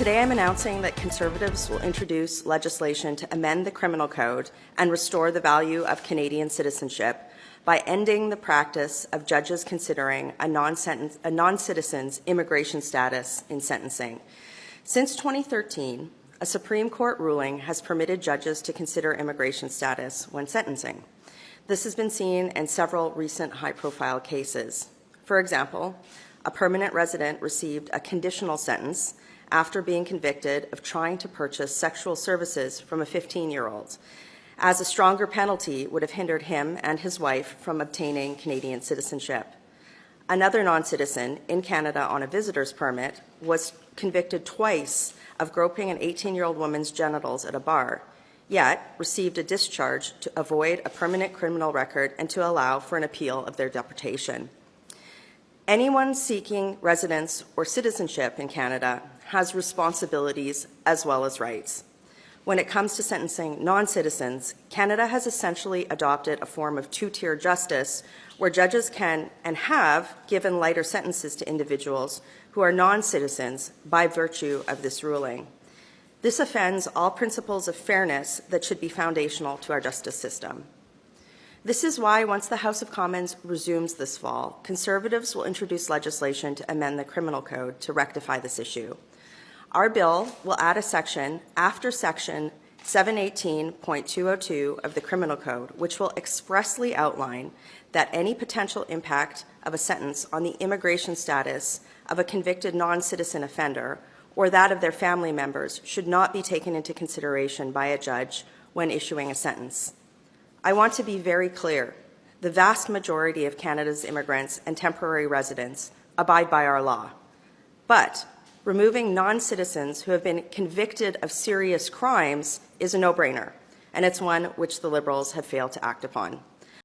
Today I'm announcing that Conservatives will introduce legislation to amend the Criminal Code and restore the value of Canadian citizenship by ending the practice of judges considering a non-citizen's immigration status in sentencing. Since 2013, a Supreme Court ruling has permitted judges to consider immigration status when sentencing. This has been seen in several recent high-profile cases. For example, a permanent resident received a conditional sentence after being convicted of trying to purchase sexual services from a 15-year-old, as a stronger penalty would have hindered him and his wife from obtaining Canadian citizenship. Another non-citizen in Canada on a visitor's permit was convicted twice of groping an 18-year-old woman's genitals at a bar, yet received a discharge to avoid a permanent criminal record and to allow for an appeal of their deportation. Anyone seeking residence or citizenship in Canada has responsibilities as well as rights. When it comes to sentencing non-citizens, Canada has essentially adopted a form of two-tier justice where judges can and have given lighter sentences to individuals who are non-citizens by virtue of this ruling. This offends all principles of fairness that should be foundational to our justice system. This is why, once the House of Commons resumes this fall, Conservatives will introduce legislation to amend the Criminal Code to rectify this issue. Our bill will add a section after Section 718.202 of the Criminal Code, which will expressly outline that any potential impact of a sentence on the immigration status of a convicted non-citizen offender or that of their family members should not be taken into consideration by a judge when issuing a sentence. I want to be very clear. The vast majority of Canada's immigrants and temporary residents abide by our law. But removing non-citizens who have been convicted of serious crimes is a no-brainer, and it's one which the Liberals have failed to act upon.